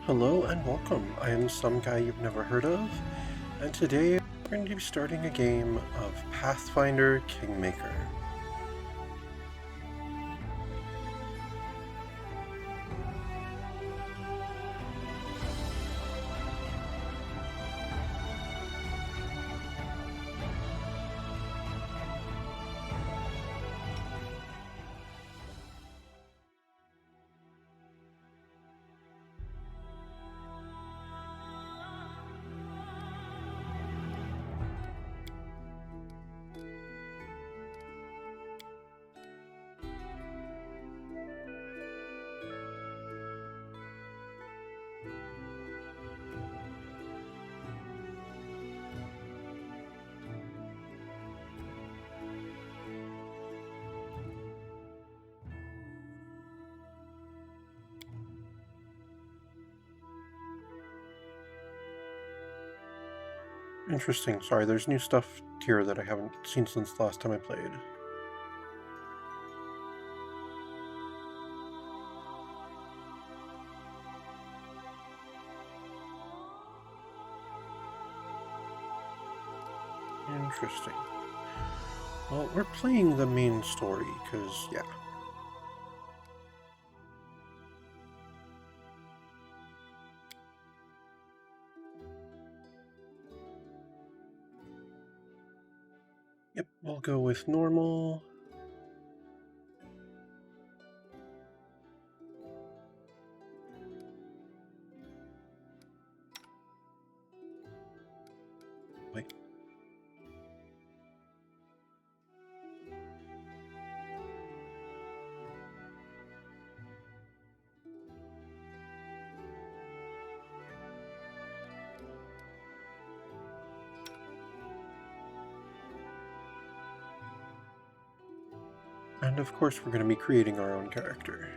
Hello and welcome. I am some guy you've never heard of, and today we're going to be starting a game of Pathfinder Kingmaker. Interesting. Sorry, there's new stuff here that I haven't seen since the last time I played. Interesting. Well, we're playing the main story, because, yeah. Yep, we'll go with normal. Wait. And of course we're going to be creating our own character.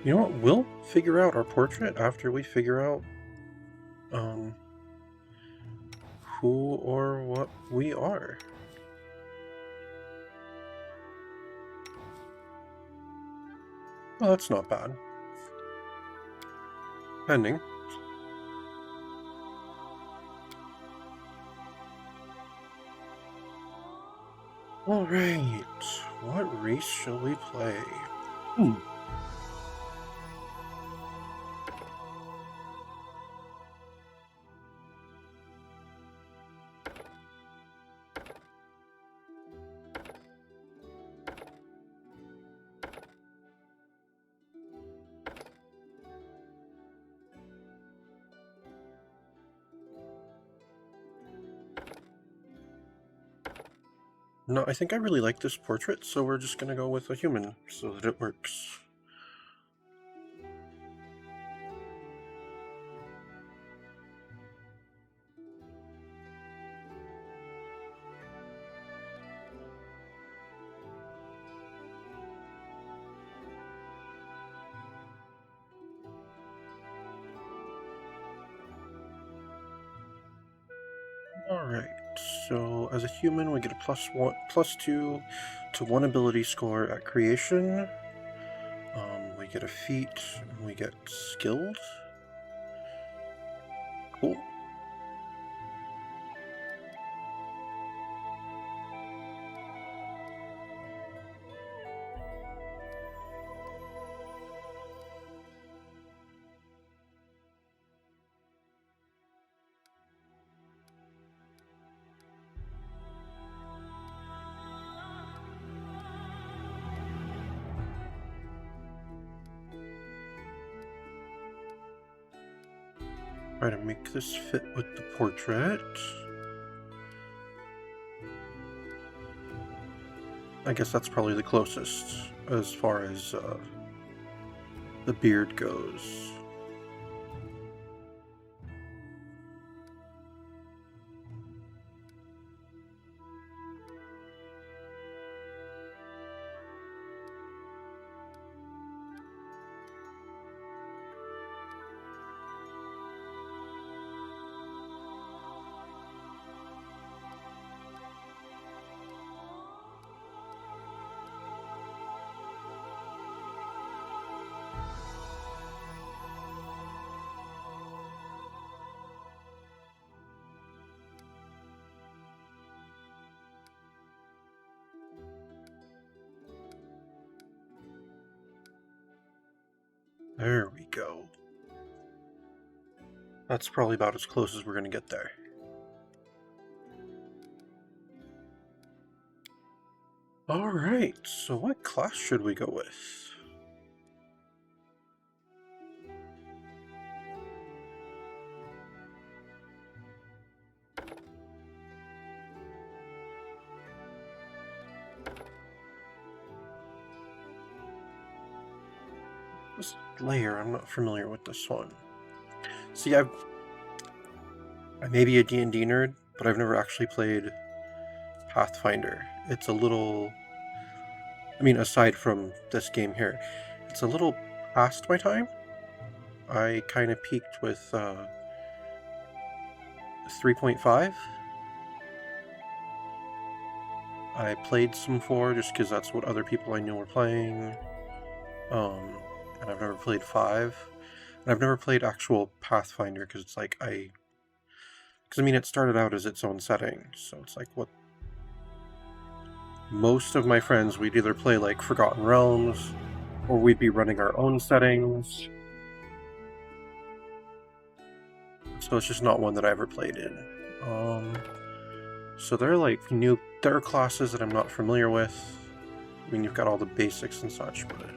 You know what? We'll figure out our portrait after we figure out who or what we are. Well, that's not bad. Pending. Alright, what race shall we play? No, I think I really like this portrait, so we're just gonna go with a human so that it works. Alright, so as a human we get a +2 to 1 ability score at creation. We get a feat, and we get skilled. Cool. Try to make this fit with the portrait. I guess that's probably the closest as far as the beard goes. There we go. That's probably about as close as we're going to get there. Alright, so what class should we go with? This layer, I'm not familiar with this one. See, I may be a D&D nerd, but I've never actually played Pathfinder. It's a little... I mean, aside from this game here, it's a little past my time. I kind of peaked with 3.5. I played some 4 just because that's what other people I knew were playing. And I've never played 5. And I've never played actual Pathfinder because it's like because I mean, it started out as its own setting, so it's like what most of my friends, we'd either play like Forgotten Realms, or we'd be running our own settings. So it's just not one that I ever played in. So they're like there are classes that I'm not familiar with. I mean, you've got all the basics and such, but...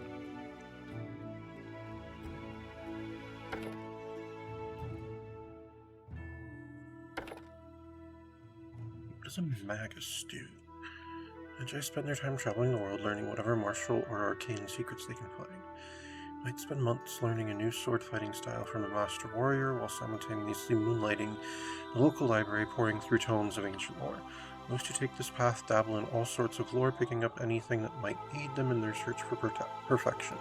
What does a magus do? Magi spend their time traveling the world, learning whatever martial or arcane secrets they can find. Might spend months learning a new sword fighting style from a master warrior, while simultaneously moonlighting the local library, pouring through tomes of ancient lore. Most who take this path dabble in all sorts of lore, picking up anything that might aid them in their search for perfection.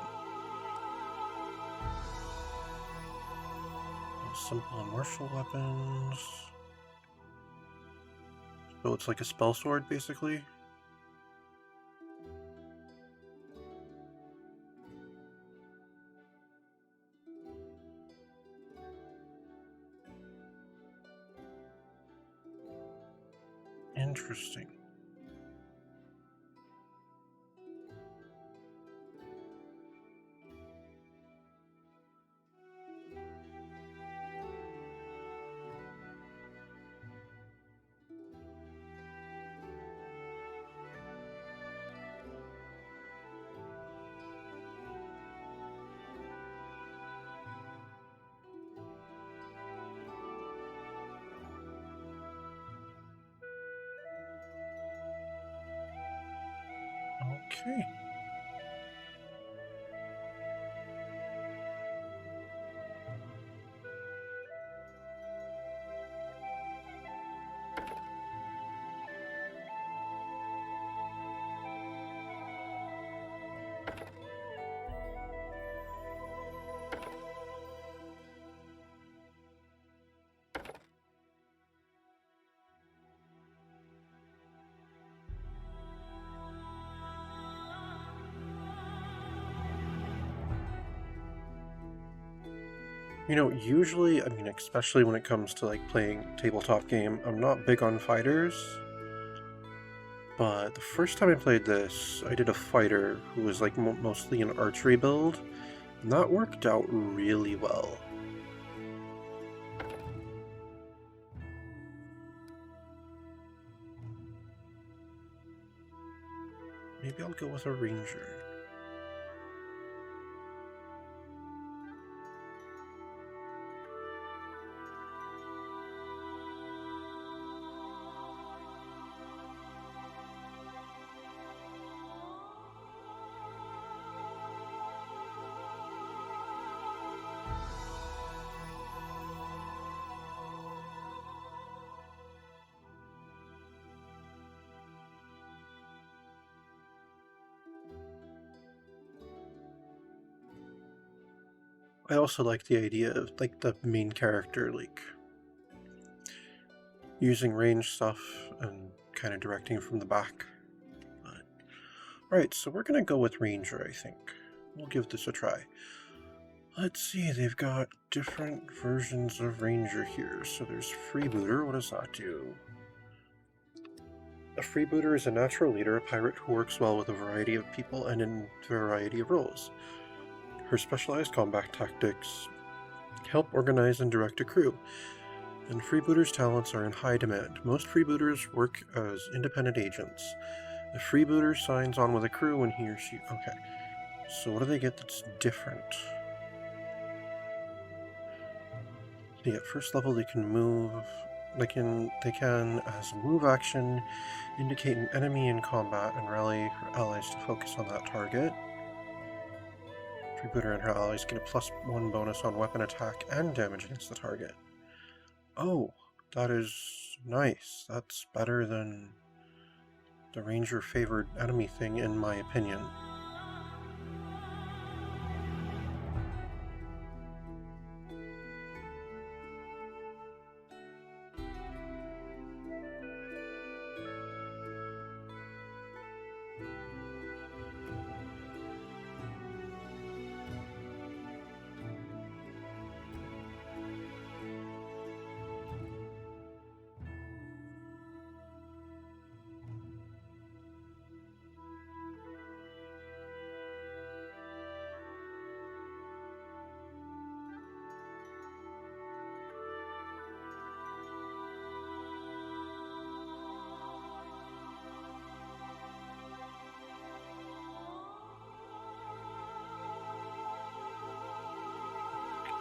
Simple and martial weapons. So it's like a spell sword, basically. Interesting. Okay. You know, usually, I mean, especially when it comes to like playing tabletop game, I'm not big on fighters. But the first time I played this, I did a fighter who was like mostly an archery build, and that worked out really well. Maybe I'll go with a ranger. I also like the idea of like the main character like using range stuff and kind of directing from the back. But, right, so we're gonna go with Ranger, I think. We'll give this a try. Let's see, they've got different versions of Ranger here. So there's Freebooter. What does that do? A freebooter is a natural leader, a pirate who works well with a variety of people and in a variety of roles. Her specialized combat tactics help organize and direct a crew, and freebooters' talents are in high demand. Most freebooters work as independent agents. The freebooter signs on with a crew when he or she... Okay, so what do they get that's different? Yeah, at first level they can move... They can, as a move action, indicate an enemy in combat and rally her allies to focus on that target. Freebooter and her allies get a +1 bonus on weapon attack and damage against the target. Oh, that is nice. That's better than the Ranger favored enemy thing, in my opinion.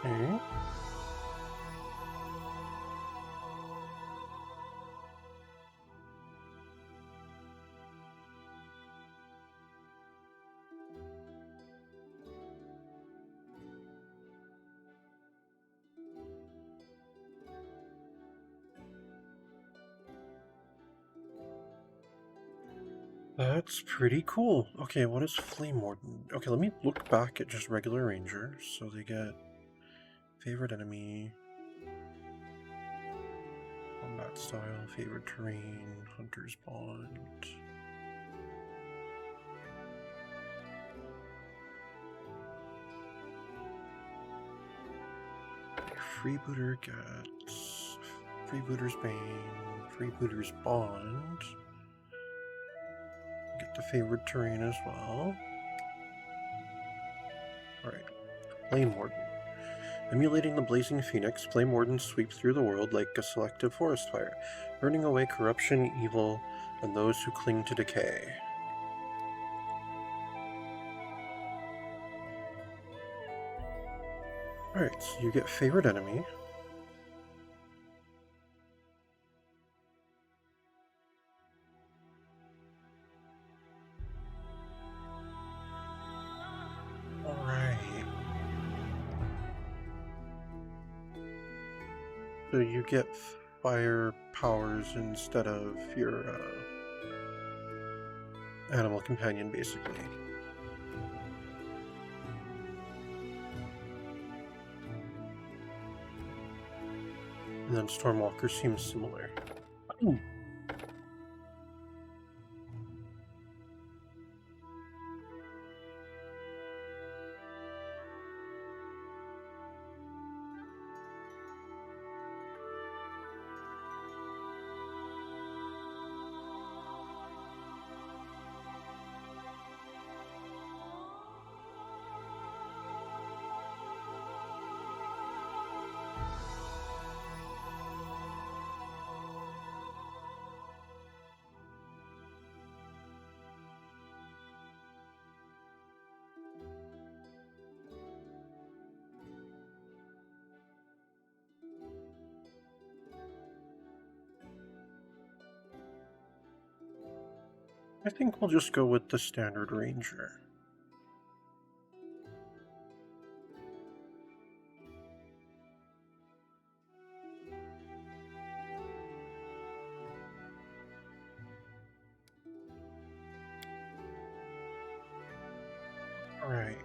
Okay. That's pretty cool. Okay, what is Flame Warden? Okay, let me look back at just regular Ranger. So they get favorite enemy, combat style, favorite terrain, hunter's bond. Freebooter gets Freebooter's Bane, Freebooter's Bond. Get the favorite terrain as well. Alright, Flame Warden. Emulating the blazing phoenix, Flame Wardens sweep through the world like a selective forest fire, burning away corruption, evil, and those who cling to decay. Alright, so you get favorite enemy. Alright. So you get fire powers instead of your animal companion, basically. And then Stormwalker seems similar. Ooh. I think we'll just go with the standard Ranger. Alright.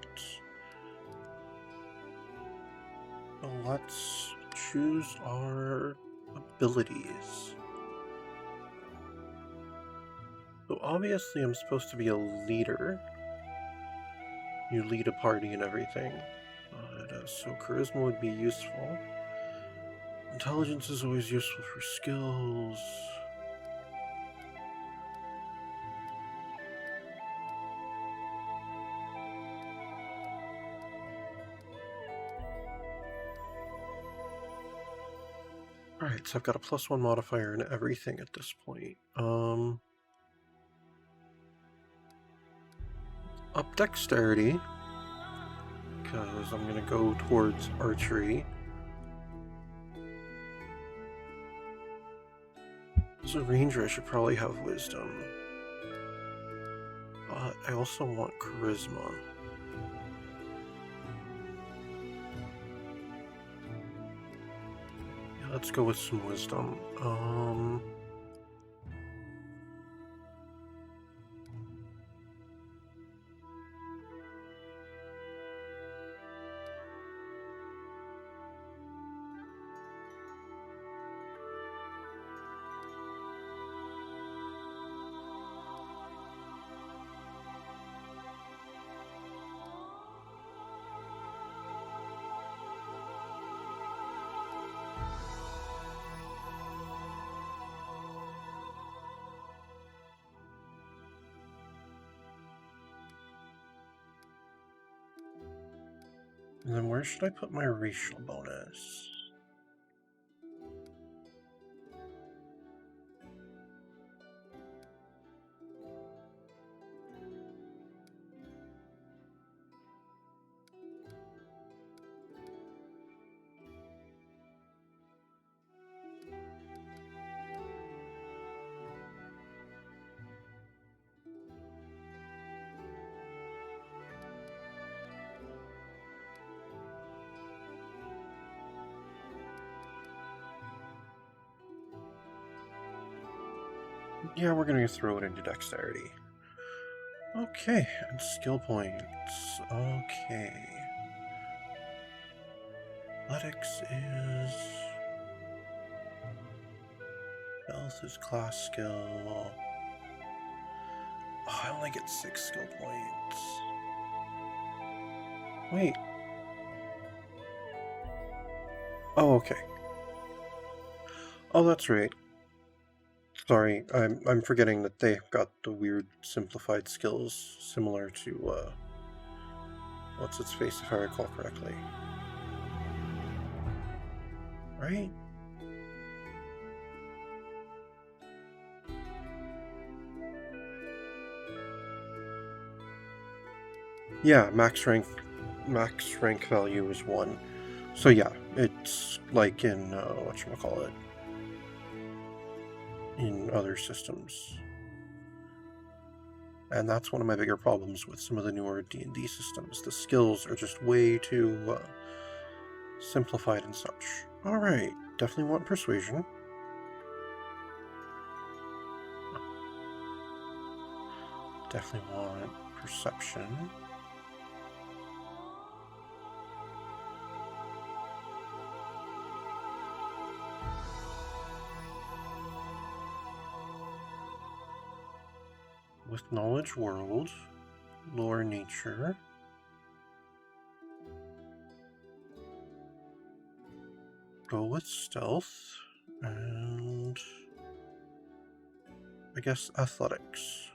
So let's choose our abilities. So obviously I'm supposed to be a leader. You lead a party and everything. So charisma would be useful. Intelligence is always useful for skills. Alright, so I've got a +1 modifier in everything at this point. Up dexterity, because I'm gonna go towards archery. As a ranger, I should probably have wisdom. But I also want charisma. Yeah, let's go with some wisdom. And then where should I put my racial bonus? Yeah, we're gonna throw it into dexterity. Okay, and skill points. Okay. Athletics is... Health is class skill. Oh, I only get 6 skill points. Wait. Oh, okay. Oh, that's right. Sorry, I'm forgetting that they got the weird simplified skills similar to, what's its face, if I recall correctly. Right? Yeah, max rank value is 1. So yeah, it's like in, whatchamacallit, in other systems. And that's one of my bigger problems with some of the newer D&D systems. The skills are just way too simplified and such. Alright, definitely want persuasion. Definitely want perception. With knowledge world, lore nature. Go with stealth, and I guess athletics.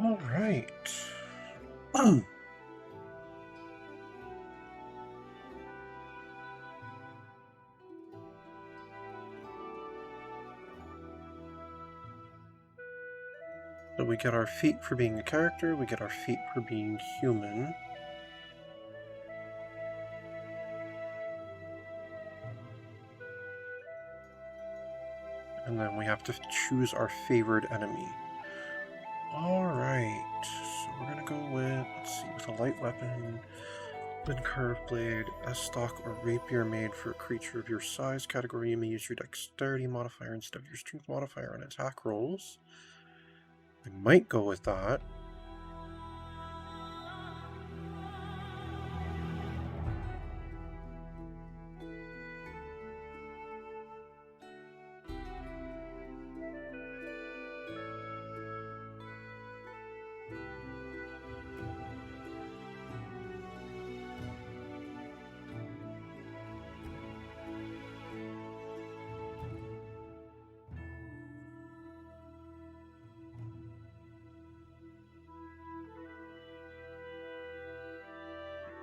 All right. So we get our feat for being a character, we get our feat for being human. And then we have to choose our favored enemy. Alright, so we're gonna go with, let's see, with a light weapon. Then curved blade, S-stock or rapier made for a creature of your size category. You may use your dexterity modifier instead of your strength modifier on attack rolls. I might go with that.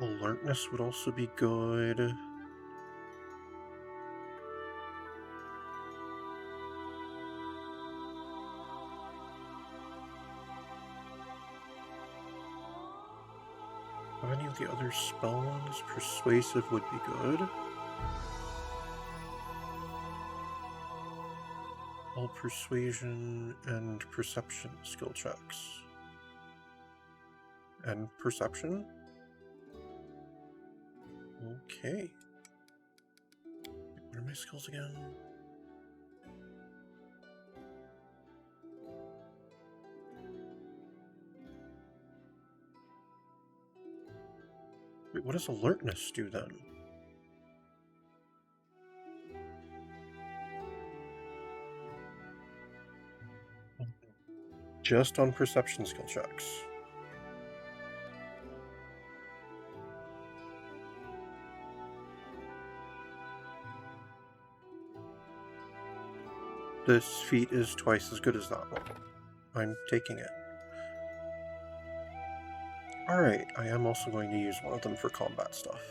Alertness would also be good. Any of the other spell ones, persuasive would be good. All persuasion and perception skill checks. And perception? Okay. What are my skills again? Wait, what does alertness do then? Just on perception skill checks. This feat is twice as good as that one. I'm taking it. Alright, I am also going to use one of them for combat stuff.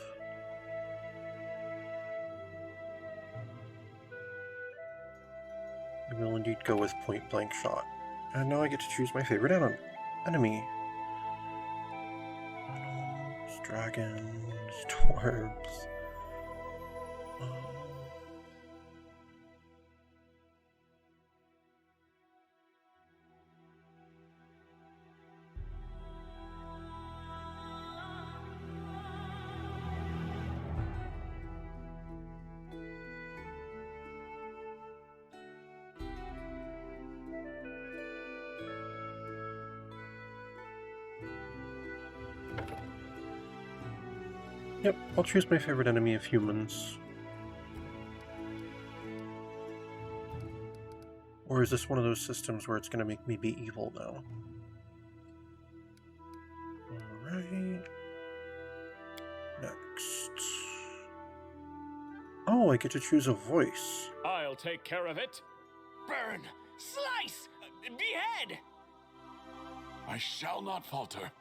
I will indeed go with point blank shot. And now I get to choose my favorite enemy. Dragons, dwarves. Yep, I'll choose my favorite enemy of humans. Or is this one of those systems where it's going to make me be evil now? Alright. Next. Oh, I get to choose a voice. I'll take care of it. Burn! Slice! Behead! I shall not falter.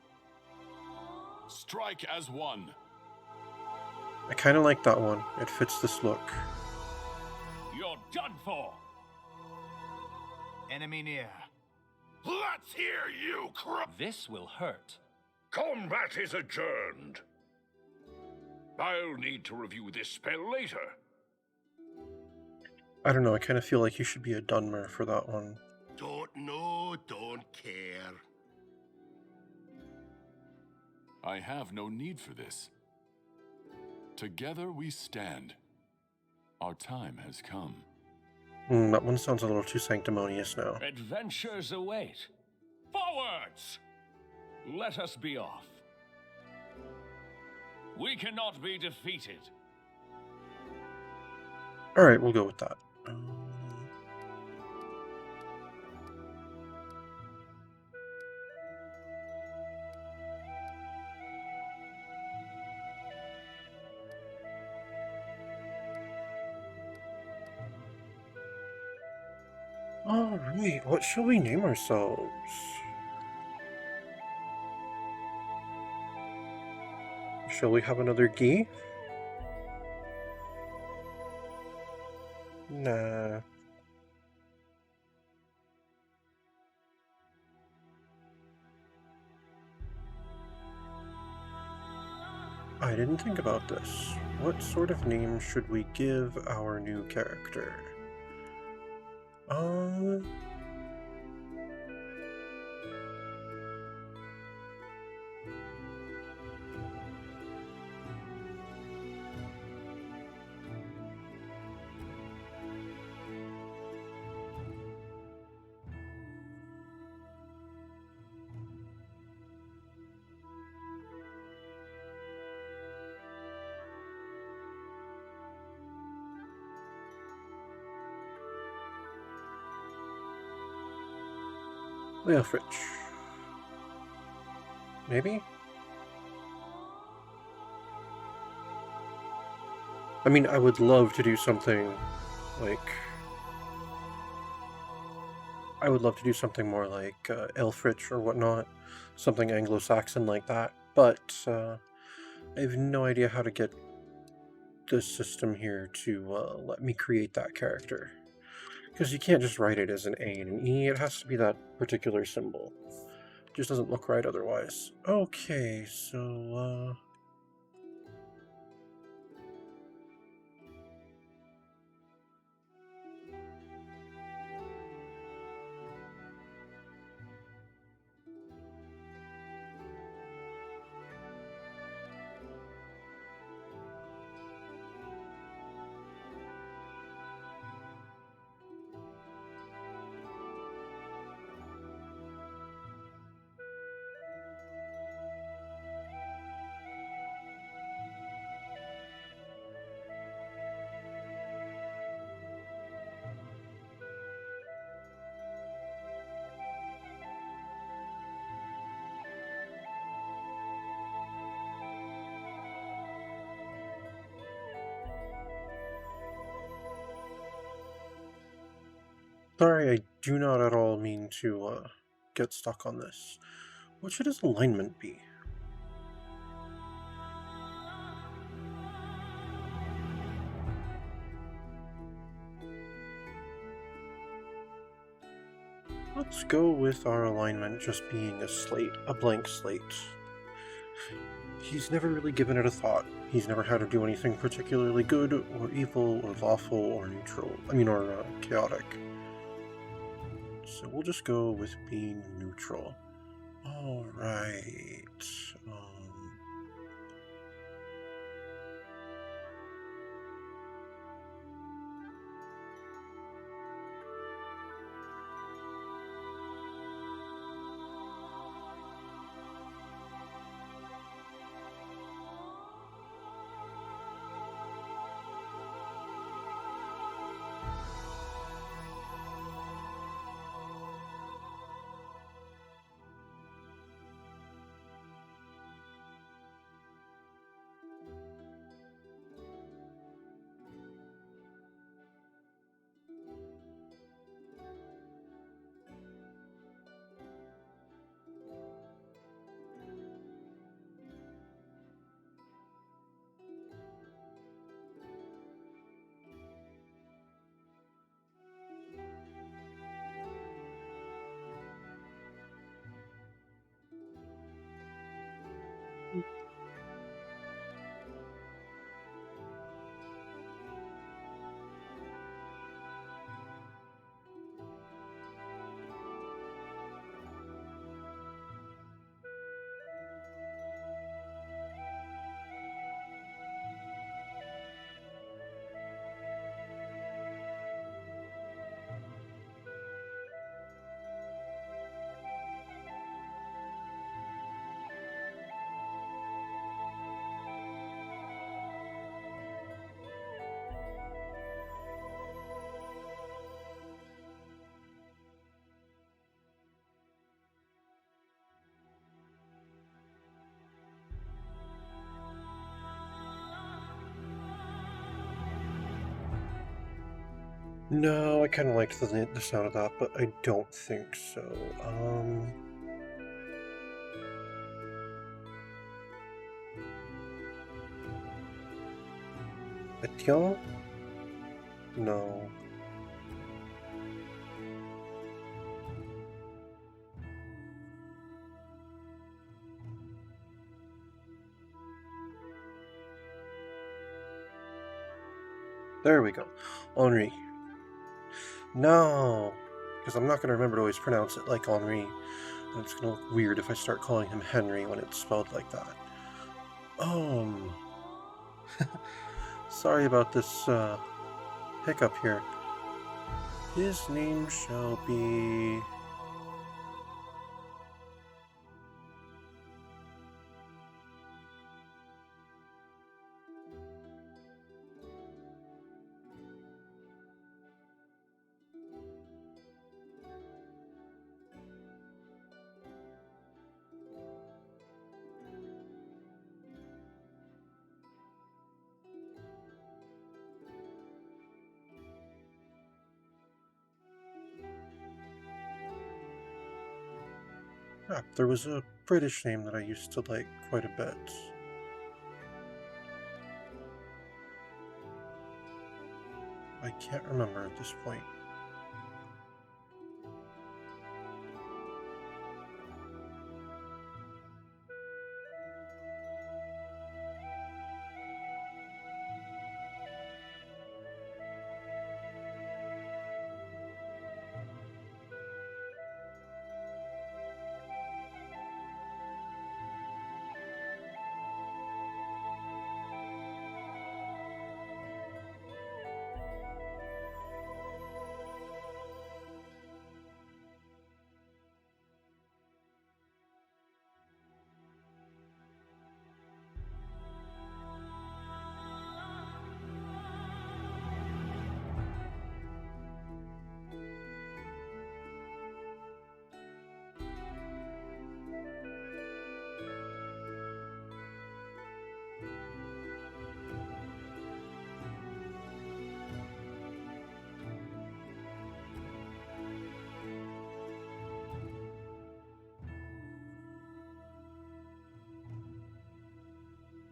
Strike as one. I kind of like that one. It fits this look. You're done for. Enemy near. Let's hear you, This will hurt. Combat is adjourned. I'll need to review this spell later. I don't know, I kind of feel like you should be a Dunmer for that one. Don't know, don't care. I have no need for this. Together we stand. Our time has come. That one sounds a little too sanctimonious now. Adventures await. Forwards! Let us be off. We cannot be defeated. Alright, we'll go with that. Alright, what shall we name ourselves? Shall we have another Gee? Nah. I didn't think about this. What sort of name should we give our new character? Leofrich. Maybe? I mean, I would love to do something like... I would love to do something more like Elfrich or whatnot. Something Anglo-Saxon like that. But I have no idea how to get this system here to let me create that character. Because you can't just write it as an A and an E, it has to be that particular symbol. It just doesn't look right otherwise. Okay, so, sorry, I do not at all mean to get stuck on this. What should his alignment be? Let's go with our alignment just being a slate, a blank slate. He's never really given it a thought. He's never had to do anything particularly good or evil or lawful or neutral. Or chaotic. So we'll just go with being neutral. Alright. No, I kind of liked the sound of that, but I don't think so. Etienne? No. There we go. Henri. No! Because I'm not going to remember to always pronounce it like Henri. And it's going to look weird if I start calling him Henry when it's spelled like that. Sorry about this, hiccup here. His name shall be... Ah, there was a British name that I used to like quite a bit. I can't remember at this point.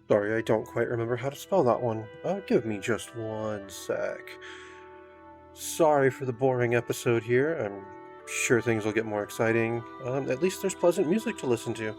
Sorry, I don't quite remember how to spell that one. Give me just one sec. Sorry for the boring episode here. I'm sure things will get more exciting. At least there's pleasant music to listen to.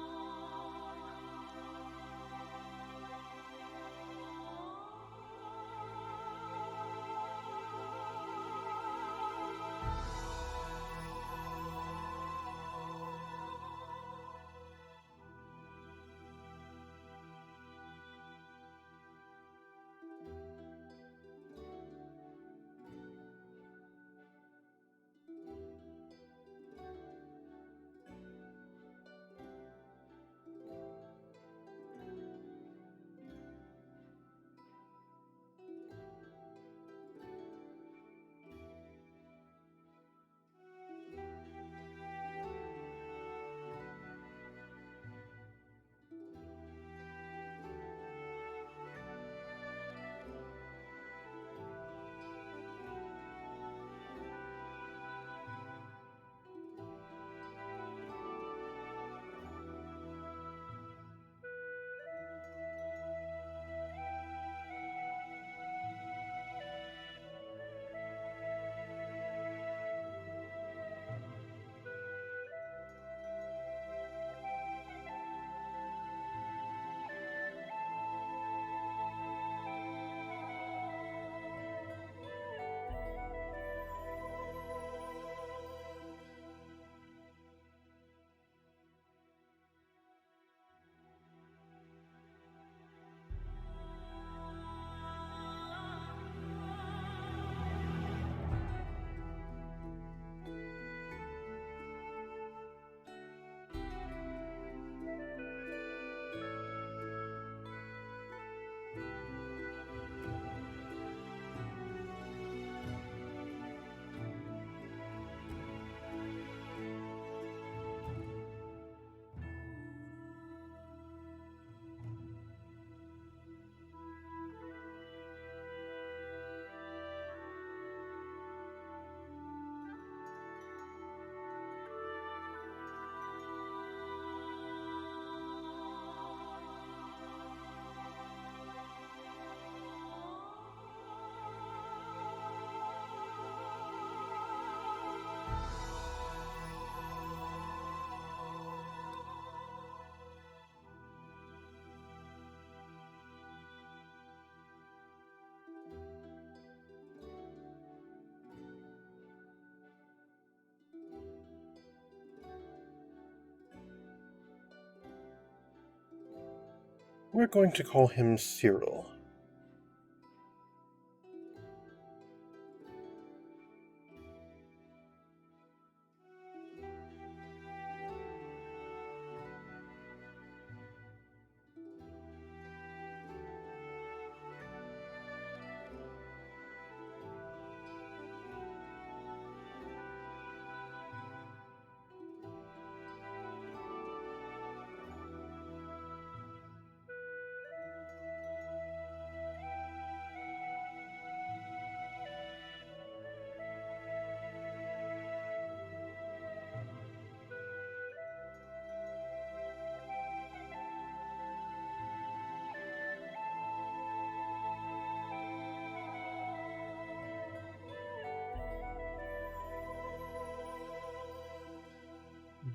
We're going to call him Cyril.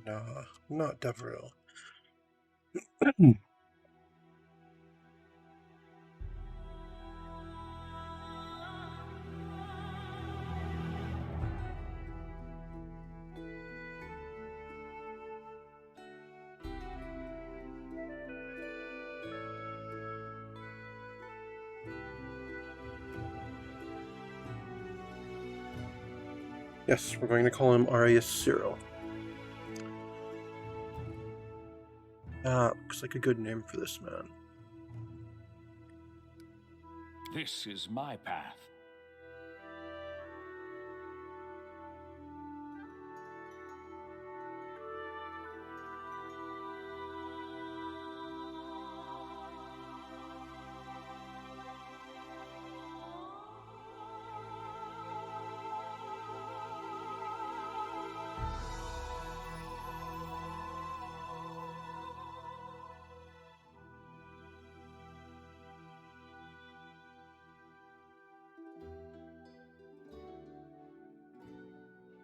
Nah, not Devril. Yes, we're going to call him Arius Cyril. Looks like a good name for this man. This is my path.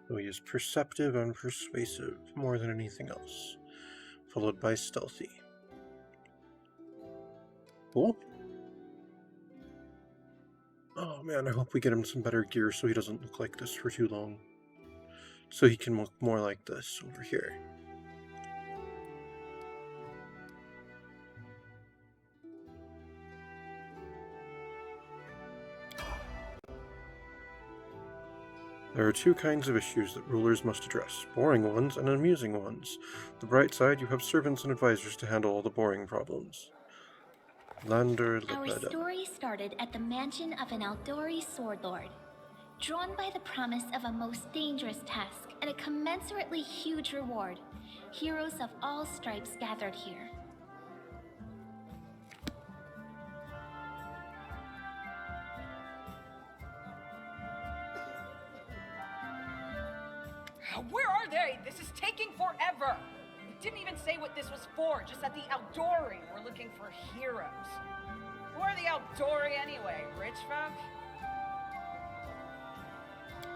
So he is perceptive and persuasive more than anything else, followed by stealthy. Cool. Oh man, I hope we get him some better gear so he doesn't look like this for too long. So he can look more like this over here. There are two kinds of issues that rulers must address, boring ones and amusing ones. The bright side, you have servants and advisors to handle all the boring problems. Lander Our Lebeda. story started at the mansion of an Aldori sword lord. Drawn by the promise of a most dangerous task and a commensurately huge reward, heroes of all stripes gathered here. Where are they? This is taking forever. It didn't even say what this was for, just that the Aldori were looking for heroes. Who are the Aldori anyway? Rich folk?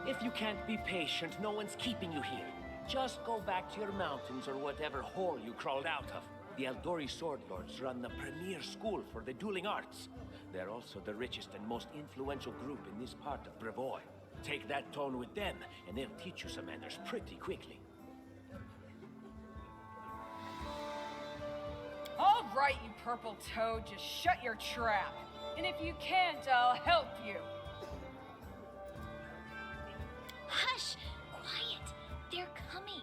If you can't be patient, no one's keeping you here. Just go back to your mountains or whatever hole you crawled out of. The Aldori Sword Lords run the premier school for the dueling arts. They're also the richest and most influential group in this part of Brevoy. Take that tone with them, and they'll teach you some manners pretty quickly. All right, you purple toad, just shut your trap. And if you can't, I'll help you. Hush! Quiet! They're coming!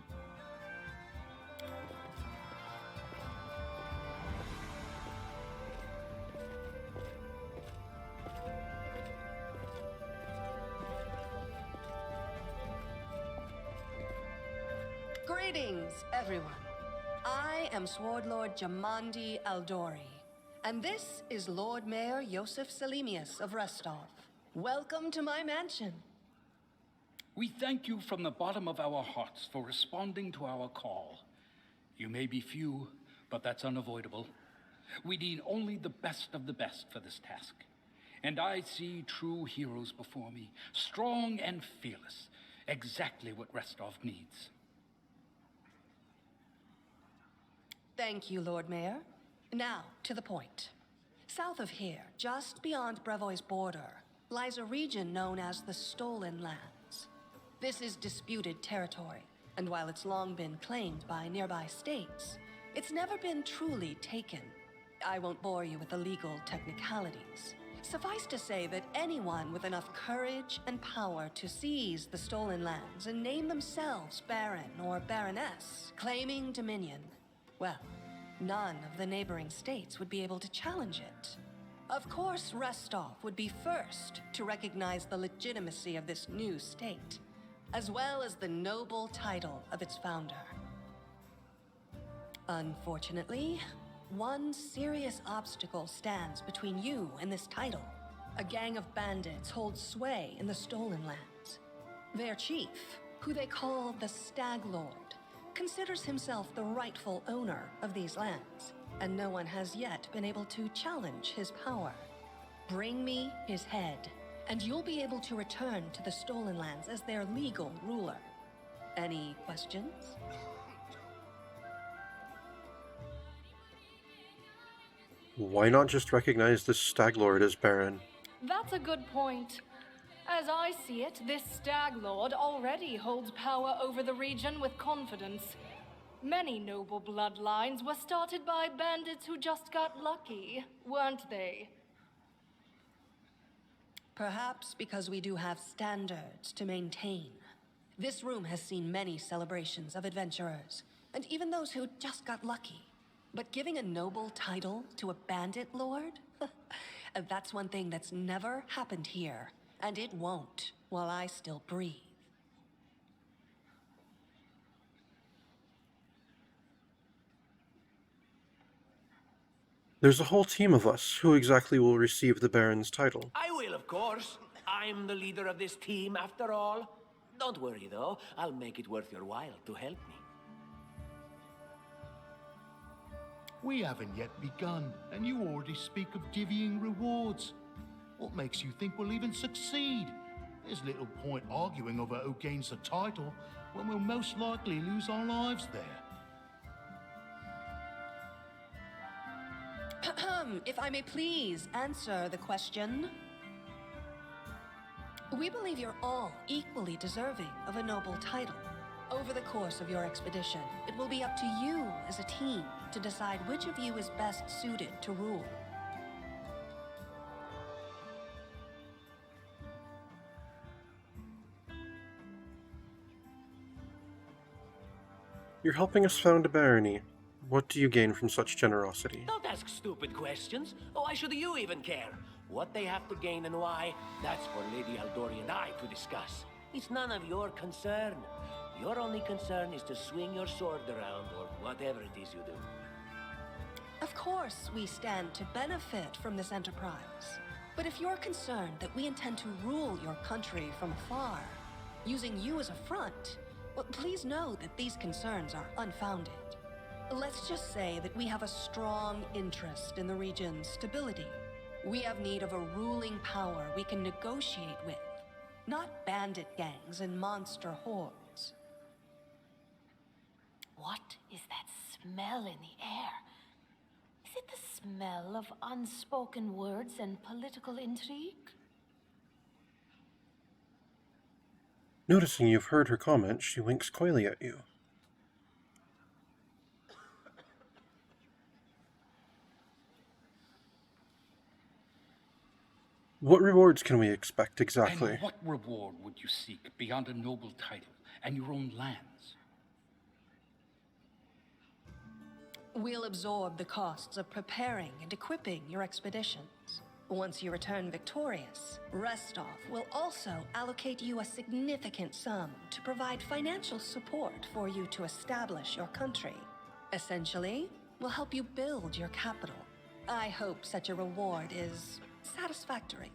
Greetings, everyone. I am Sword Lord Jamandi Aldori, and this is Lord Mayor Yosef Selimius of Restov. Welcome to my mansion. We thank you from the bottom of our hearts for responding to our call. You may be few, but that's unavoidable. We need only the best of the best for this task. And I see true heroes before me, strong and fearless, exactly what Restov needs. Thank you, Lord Mayor. Now, to the point. South of here, just beyond Brevoy's border, lies a region known as the Stolen Lands. This is disputed territory, and while it's long been claimed by nearby states, it's never been truly taken. I won't bore you with the legal technicalities. Suffice to say that anyone with enough courage and power to seize the Stolen Lands and name themselves Baron or Baroness, claiming dominion, well, none of the neighboring states would be able to challenge it. Of course, Restov would be first to recognize the legitimacy of this new state, as well as the noble title of its founder. Unfortunately, one serious obstacle stands between you and this title. A gang of bandits holds sway in the Stolen Lands. Their chief, who they call the Stag Lord, considers himself the rightful owner of these lands, and no one has yet been able to challenge his power. Bring me his head, and you'll be able to return to the Stolen Lands as their legal ruler. Any questions? Why not just recognize this Stag Lord as Baron? That's a good point. As I see it, this Stag Lord already holds power over the region with confidence. Many noble bloodlines were started by bandits who just got lucky, weren't they? Perhaps because we do have standards to maintain. This room has seen many celebrations of adventurers, and even those who just got lucky. But giving a noble title to a bandit lord? That's one thing that's never happened here, and it won't while I still breathe. There's a whole team of us. Who exactly will receive the Baron's title? I will, of course. I'm the leader of this team, after all. Don't worry, though. I'll make it worth your while to help me. We haven't yet begun, and you already speak of divvying rewards. What makes you think we'll even succeed? There's little point arguing over who gains the title when we'll most likely lose our lives there. If I may please answer the question. We believe you're all equally deserving of a noble title. Over the course of your expedition, it will be up to you as a team to decide which of you is best suited to rule. You're helping us found a barony. What do you gain from such generosity? Don't ask stupid questions. Why should you even care? What they have to gain and why, that's for Lady Aldori and I to discuss. It's none of your concern. Your only concern is to swing your sword around, or whatever it is you do. Of course, we stand to benefit from this enterprise. But if you're concerned that we intend to rule your country from afar, using you as a front, well, please know that these concerns are unfounded. Let's just say that we have a strong interest in the region's stability. We have need of a ruling power we can negotiate with, not bandit gangs and monster hordes. What is that smell in the air? Is it the smell of unspoken words and political intrigue? Noticing you've heard her comment, she winks coyly at you. What rewards can we expect exactly? And what reward would you seek beyond a noble title and your own lands? We'll absorb the costs of preparing and equipping your expeditions. Once you return victorious, Restov will also allocate you a significant sum to provide financial support for you to establish your country. Essentially, we'll help you build your capital. I hope such a reward is satisfactory.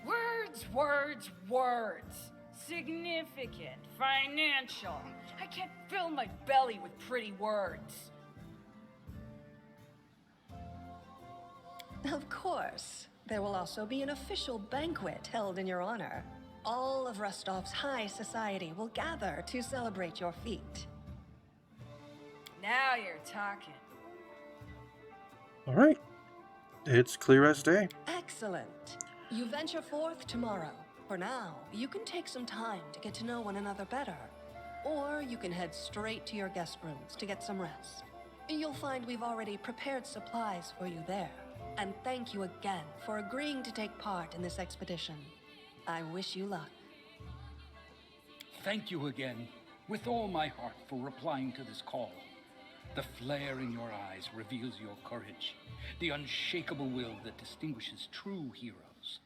Words, words, words. Significant, financial. I can't fill my belly with pretty words. Of course. There will also be an official banquet held in your honor. All of Rostov's high society will gather to celebrate your feat. Now you're talking. All right. It's clear as day. Excellent. You venture forth tomorrow. For now, you can take some time to get to know one another better. Or you can head straight to your guest rooms to get some rest. You'll find we've already prepared supplies for you there. And thank you again for agreeing to take part in this expedition. I wish you luck. Thank you again, with all my heart, for replying to this call. The flare in your eyes reveals your courage, the unshakable will that distinguishes true heroes.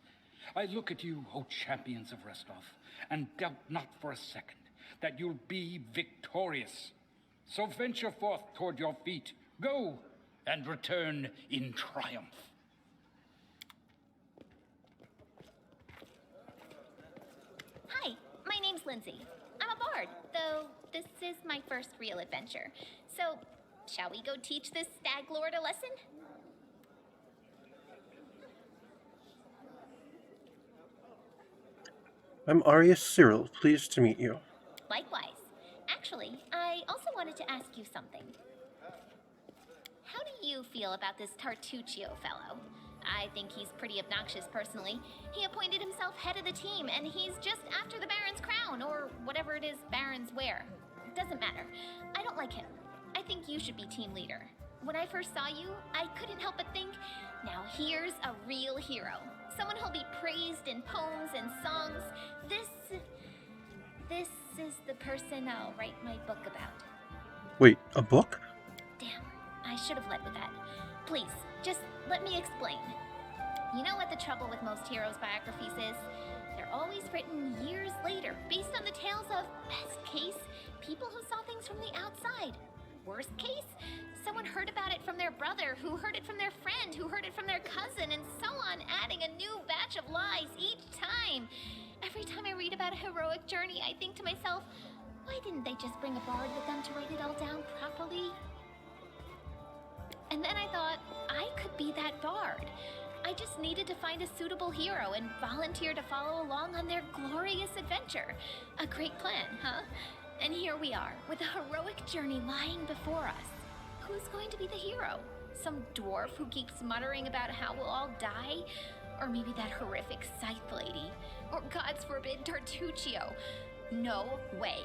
I look at you, O champions of Restov, and doubt not for a second that you'll be victorious. So venture forth toward your feet. Go, and return in triumph. Hi, my name's Lindsay. I'm a bard, though this is my first real adventure. So, shall we go teach this stag lord a lesson? I'm Arius Cyril, pleased to meet you. Likewise. Actually, I also wanted to ask you something. how do you feel about this Tartuccio fellow? I think he's pretty obnoxious personally. He appointed himself head of the team, and he's just after the Baron's crown, or whatever it is barons wear. Doesn't matter. I don't like him. I think you should be team leader. When I first saw you, I couldn't help but think, now here's a real hero. Someone who'll be praised in poems and songs. This is the person I'll write my book about. Wait, a book? Damn, I should have led with that. Please, just let me explain. You know what the trouble with most heroes' biographies is? They're always written years later, based on the tales of, best case, people who saw things from the outside. Worst case, someone heard about it from their brother, who heard it from their friend, who heard it from their cousin, and so on, adding a new batch of lies each time. Every time I read about a heroic journey, I think to myself, why didn't they just bring a bard with them to write it all down properly? And then I thought, I could be that bard. I just needed to find a suitable hero and volunteer to follow along on their glorious adventure. A great plan, huh? And here we are, with a heroic journey lying before us. Who's going to be the hero? Some dwarf who keeps muttering about how we'll all die? Or maybe that horrific scythe lady? Or, God's forbid, Tartuccio? No way.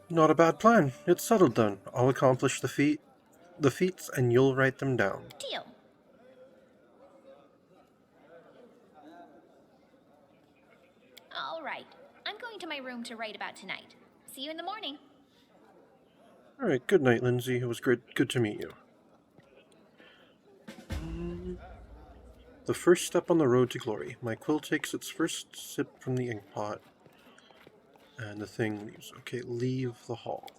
Not a bad plan. It's settled then. I'll accomplish the feats, and you'll write them down. Deal. All right. I'm going to my room to write about tonight. See you in the morning. All right, good night, Lindsay. It was good to meet you. The first step on the road to glory. My quill takes its first sip from the ink pot. And the thing leaves. Okay, leave the hall.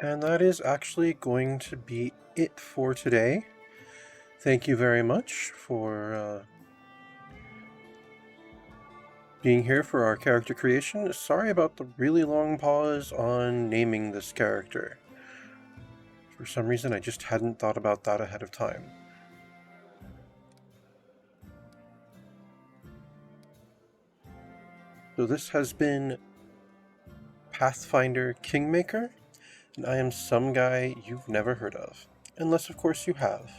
And that is actually going to be it for today. Thank you very much for being here for our character creation. Sorry about the really long pause on naming this character. For some reason, I just hadn't thought about that ahead of time. So this has been Pathfinder Kingmaker, and I am some guy you've never heard of. Unless, of course, you have.